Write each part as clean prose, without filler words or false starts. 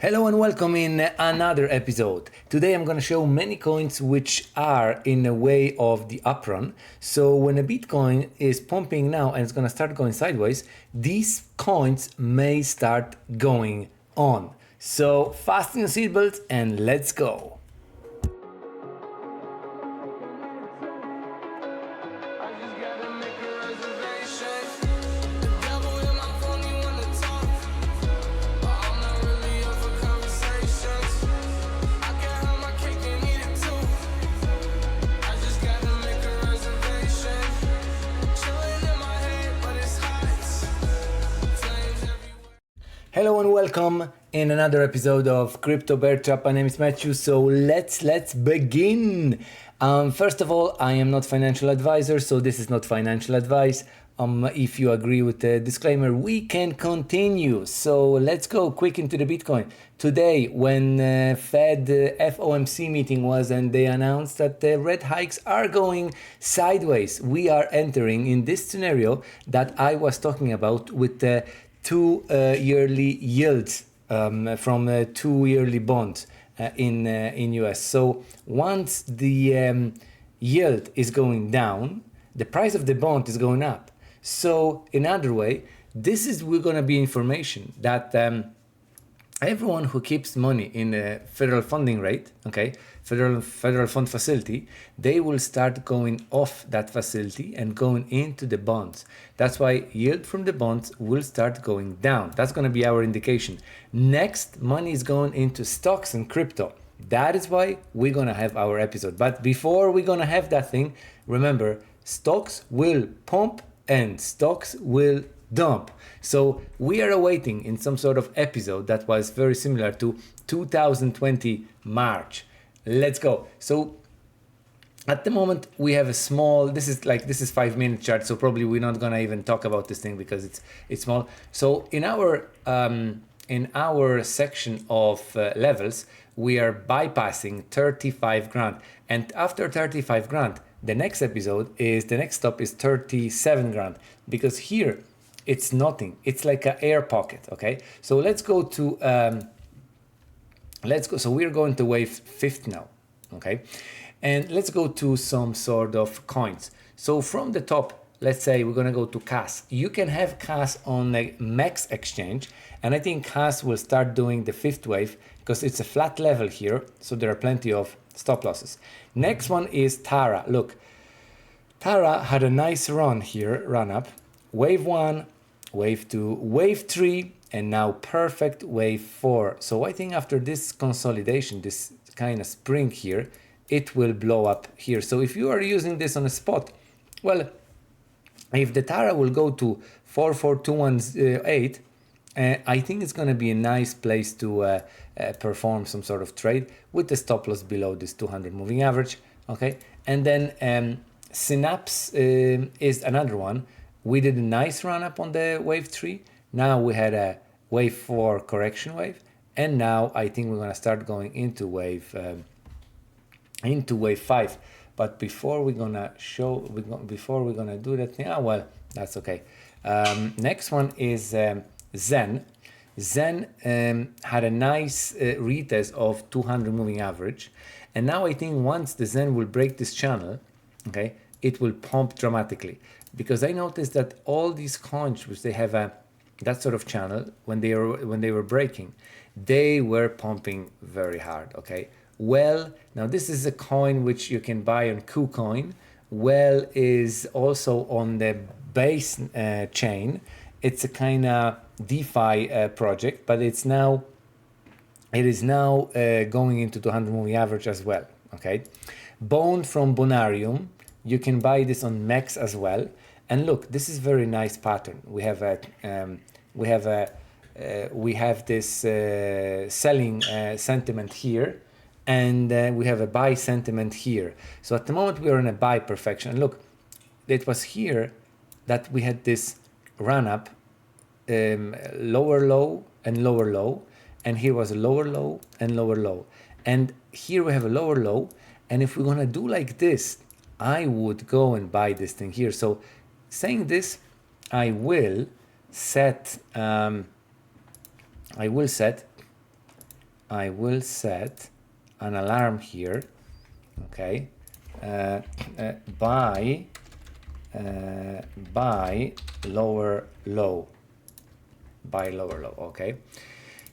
Hello and welcome in another episode. Today I'm going to show many coins which are in a way of the uprun. So when a Bitcoin is pumping now and it's going to start going sideways, these coins may start going on. So fasten your seatbelts and let's go. Hello and welcome in another episode of Crypto Bear Trap. My name is Matthew, so let's begin. First of all, I am not financial advisor, so this is not financial advice. If you agree with the disclaimer, we can continue. So let's go quick into the Bitcoin. Today, when Fed FOMC meeting was and they announced that the rate hikes are going sideways, we are entering in this scenario that I was talking about with the two yearly yields from 2 yearly bonds in US. So once the yield is going down, the price of the bond is going up. So in other way, this is going to be information that everyone who keeps money in a federal funding rate, okay, federal fund facility, they will start going off that facility and going into the bonds. That's why yield from the bonds will start going down. That's going to be our indication. Next, money is going into stocks and crypto. That is why we're going to have our episode. But before we're going to have that thing, remember, stocks will pump and stocks will dump. So we are awaiting in some sort of episode that was very similar to 2020 March. Let's go. So at the moment we have a small, this is 5-minute chart, so probably we're not gonna even talk about this thing because it's small. So in our section of levels, we are bypassing 35 grand, and after 35 grand, the next stop is 37 grand, because here it's nothing. It's like an air pocket. Okay, so let's go. So we're going to wave 50 now. Okay, and let's go to some sort of coins. So from the top, let's say we're gonna go to CAS. You can have CAS on the MEX exchange, and I think CAS will start doing the fifth wave because it's a flat level here, so there are plenty of stop losses. Next one is Tara. Look, Tara had a nice run here, run up. Wave 1, wave 2, wave 3, and now perfect wave 4. So I think after this consolidation, this kind of spring here, it will blow up here. So if you are using this on a spot, well, if the Tara will go to 44218, I think it's going to be a nice place to perform some sort of trade with the stop loss below this 200 moving average. Okay, and then Synapse is another one. We did a nice run up on the wave 3. Now we had a wave 4 correction wave, and now I think we're gonna start going into wave 5. But before we're gonna do that thing, well, that's okay. Next one is Zen. Zen had a nice retest of 200 moving average, and now I think once the Zen will break this channel, okay, it will pump dramatically, because I noticed that all these coins which they have that sort of channel, when they were breaking, they were pumping very hard. Okay, well, now this is a coin which you can buy on KuCoin. Well is also on the base chain. It's a kind of DeFi project, but it is now going into 200 moving average as well. Okay, Bone from Bonarium, you can buy this on MEX as well. And look, this is very nice pattern. We have this selling sentiment here, and we have a buy sentiment here. So at the moment we are in a buy perfection. And look, it was here that we had this run up, lower low and lower low, and here was a lower low and lower low, and here we have a lower low. And if we're gonna do like this, I would go and buy this thing here. So saying this, I will set I will set an alarm here, okay, buy lower low, buy lower low, okay.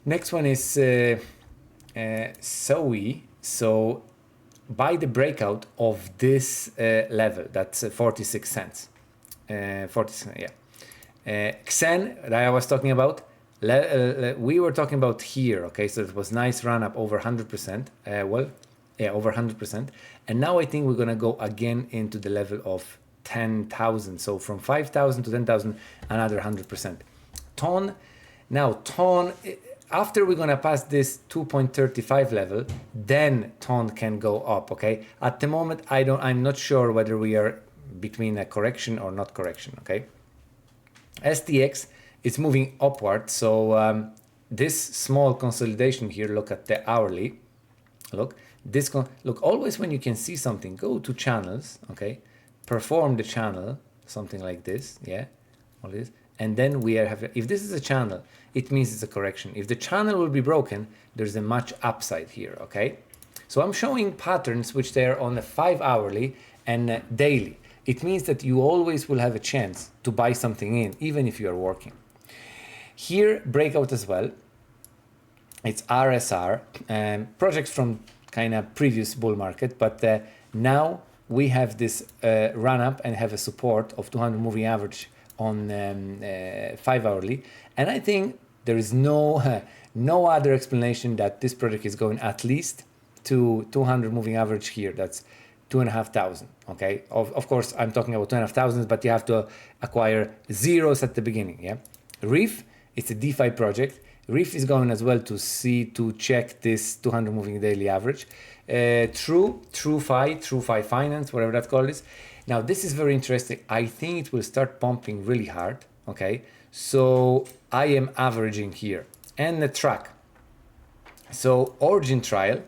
Next one is SOE, so buy the breakout of this level, that's 46 cents. 40 cents, yeah. Xen that I was talking about, we were talking about here, okay, so it was nice run up over 100%, well, yeah, over 100%, and now I think we're gonna go again into the level of 10,000, so from 5,000 to 10,000, another 100%. Ton, now ton, after we're gonna pass this 2.35 level, then ton can go up, okay? At the moment, I'm not sure whether we are between a correction or not correction, okay? STX is moving upward, so this small consolidation here, look at the hourly, look, look, always when you can see something, go to channels, okay? Perform the channel, something like this, yeah, all this. And then we have, if this is a channel, it means it's a correction. If the channel will be broken, there's a much upside here, okay? So I'm showing patterns which they are on a 5 hourly and daily. It means that you always will have a chance to buy something in, even if you are working. Here, breakout as well. It's RSR, projects from kind of previous bull market, but now we have this run up and have a support of 200 moving average on 5 hourly, and I think there is no other explanation that this project is going at least to 200 moving average here. That's 2,500. Okay, of course I'm talking about 2,500, but you have to acquire zeros at the beginning. Yeah, Reef, it's a DeFi project. Reef is going as well to check this 200 moving daily average. TrueFi Finance, whatever that called is. Now this is very interesting. I think it will start pumping really hard. Okay, so I am averaging here and the track. So Origin Trial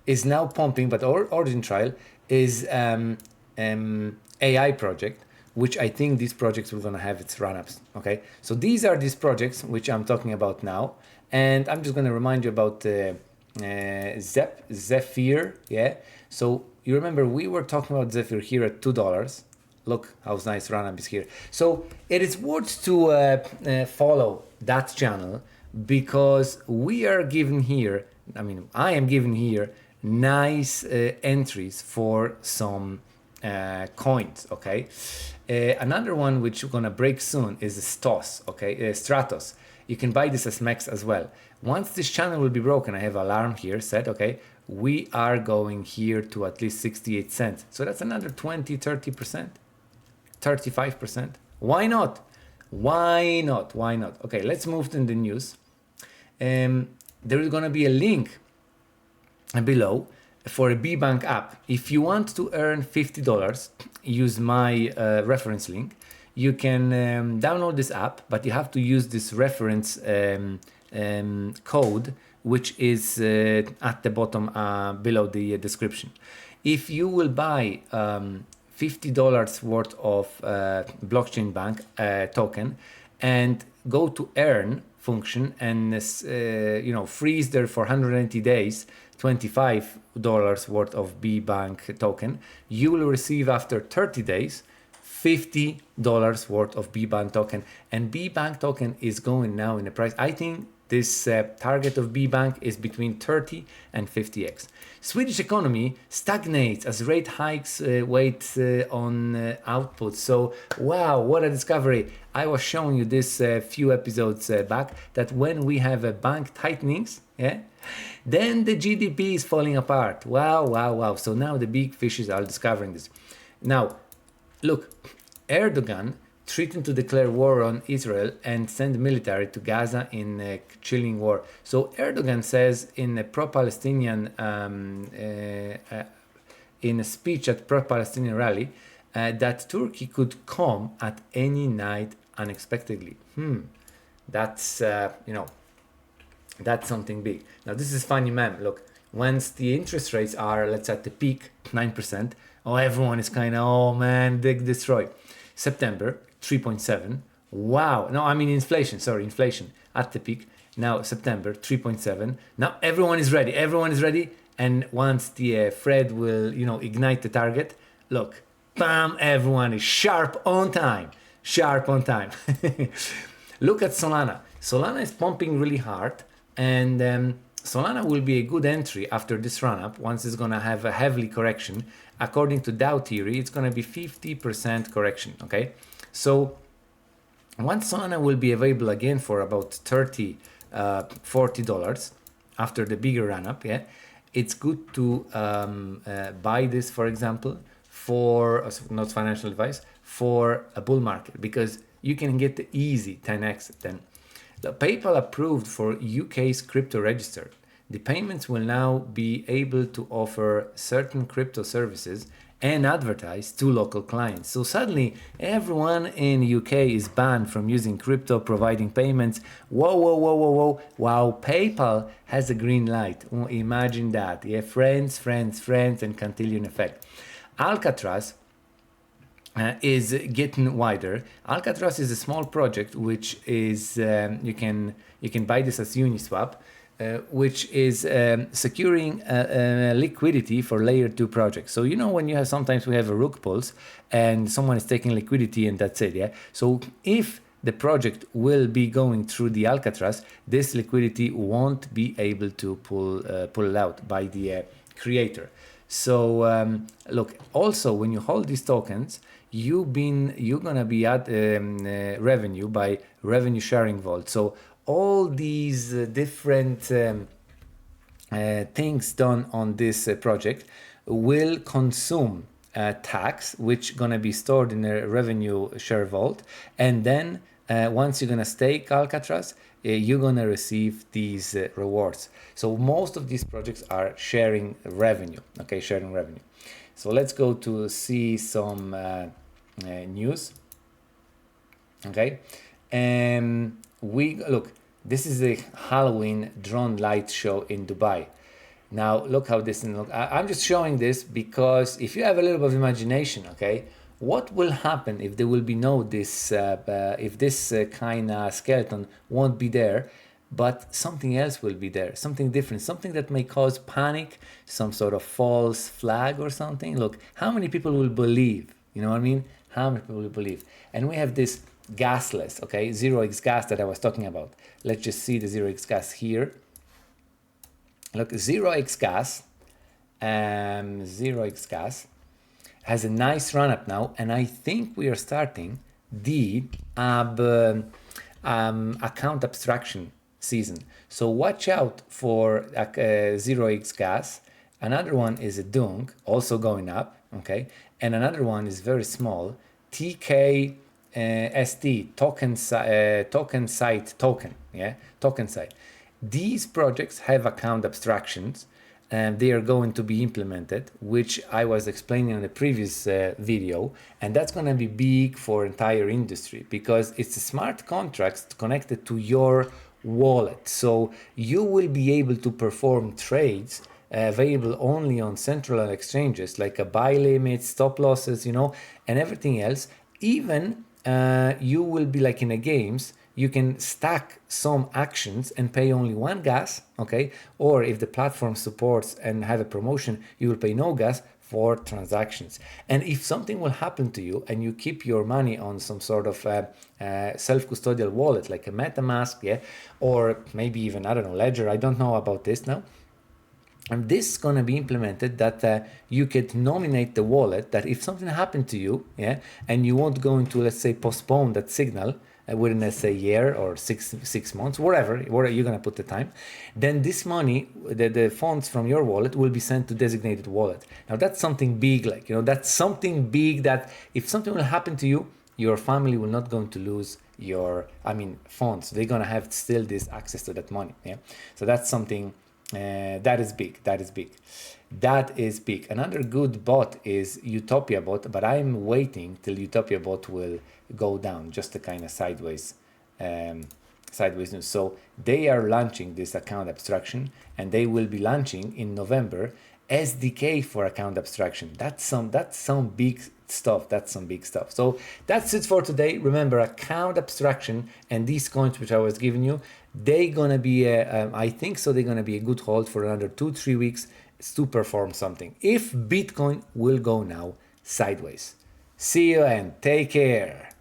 is now pumping, but Origin Trial is AI project, which I think these projects will gonna have its run-ups. Okay, so these are these projects which I'm talking about now, and I'm just gonna remind you about Zephyr. Yeah, so you remember we were talking about Zephyr here at $2. Look how nice run-up is here. So it is worth to follow that channel, because we are given here, I mean, I am given here nice entries for some coins, okay? Another one which we're gonna break soon is Stos, okay? Stratos. You can buy this as Max as well. Once this channel will be broken, I have alarm here set, okay? We are going here to at least 68 cents. So that's another 20, 30%, 35%. Why not? Why not? Why not? Okay, let's move to the news. There is gonna be a link below for a BBank app. If you want to earn $50, use my reference link. You can download this app, but you have to use this reference code, which is at the bottom below the description. If you will buy $50 worth of blockchain bank token and go to earn function and freeze there for 180 days $25 worth of BBank token, you will receive after 30 days $50 worth of BBank token, and BBank token is going now in the price. I think this target of BBank is between 30 and 50x. Swedish economy stagnates as rate hikes wait on output. So wow, what a discovery. I was showing you this few episodes back, that when we have a bank tightenings, yeah, then the GDP is falling apart. Wow, wow, wow. So now the big fishes are discovering this. Now, look, Erdogan threatened to declare war on Israel and send military to Gaza in a chilling war. So Erdogan says in a pro-Palestinian, in a speech at pro-Palestinian rally, that Turkey could come at any night unexpectedly. That's that's something big. Now this is funny, man. Look, once the interest rates are, let's say at the peak, 9%, oh, everyone is kind of, oh man, they destroy. September, 3.7. Wow. No, I mean inflation, sorry, inflation at the peak, Now September 3.7. Now everyone is ready. Everyone is ready. And once the Fred will, ignite the target, look, bam! Everyone is sharp on time. Sharp on time. Look at Solana. Solana is pumping really hard, and Solana will be a good entry after this run-up. Once it's gonna have a heavy correction, according to Dow theory, it's gonna be 50% correction. Okay, so once Solana will be available again for about $40 after the bigger run-up, yeah, it's good to buy this, for example, for not financial advice, for a bull market, because you can get the easy 10x. Then the PayPal approved for UK's crypto register. The payments will now be able to offer certain crypto services and advertise to local clients. So suddenly everyone in UK is banned from using crypto providing payments. Whoa, whoa, whoa, whoa, whoa. Wow, PayPal has a green light. Oh, imagine that. Yeah, friends, and Cantillon effect. Alcatraz is getting wider. Alcatraz is a small project which is you can buy this as Uniswap, which is securing liquidity for layer 2 projects. So when you have, sometimes we have a rug pulse and someone is taking liquidity and that's it. Yeah. So if the project will be going through the Alcatraz, this liquidity won't be able to pull it out by the creator. So look, also when you hold these tokens, you're gonna be at revenue by revenue sharing vault. So all these different things done on this project will consume tax, which gonna be stored in a revenue share vault, and then once you're gonna stake Alcatraz, you're gonna receive these rewards. So most of these projects are sharing revenue. Okay, sharing revenue. So let's go to see some news. Okay, we look. This is a Halloween drone light show in Dubai. Now look how this looks. I'm just showing this because if you have a little bit of imagination, okay, what will happen if there will be if this kind of skeleton won't be there, but something else will be there, something different, something that may cause panic, some sort of false flag or something. Look, how many people will believe? You know what I mean? How many people will believe? And we have this gasless, okay, 0x gas that I was talking about. Let's just see the 0x gas here. Look, 0x gas has a nice run up now, and I think we are starting the account abstraction season. So watch out for 0x gas. Another one is a Dung, also going up, okay, and another one is very small, TKST, token site. These projects have account abstractions, and they are going to be implemented, which I was explaining in the previous video, and that's going to be big for entire industry because it's a smart contracts connected to your wallet. So you will be able to perform trades available only on central exchanges, like a buy limit, stop losses, and everything else. Even you will be like in a games, you can stack some actions and pay only one gas, okay? Or if the platform supports and have a promotion, you will pay no gas for transactions. And if something will happen to you and you keep your money on some sort of self-custodial wallet, like a MetaMask, yeah, or maybe even, I don't know, Ledger, I don't know about this now. And this is going to be implemented that you could nominate the wallet that if something happened to you, yeah, and you won't go into, let's say, postpone that signal within, let's say, a year or six months, wherever you're going to put the time, then this money, the funds from your wallet will be sent to designated wallet. Now that's something big, that's something big that if something will happen to you, your family will not going to lose funds. They're going to have still this access to that money. Yeah. So that's something that is big. Another good bot is Utopia bot, but I'm waiting till Utopia bot will go down, just a kind of sideways news. So they are launching this account abstraction, and they will be launching in November SDK for account abstraction. That's some big stuff. So that's it for today. Remember, account abstraction and these coins which I was giving you, They're gonna be I think so they're gonna be a good hold for another 2-3 weeks to perform something if Bitcoin will go now sideways. See you and take care.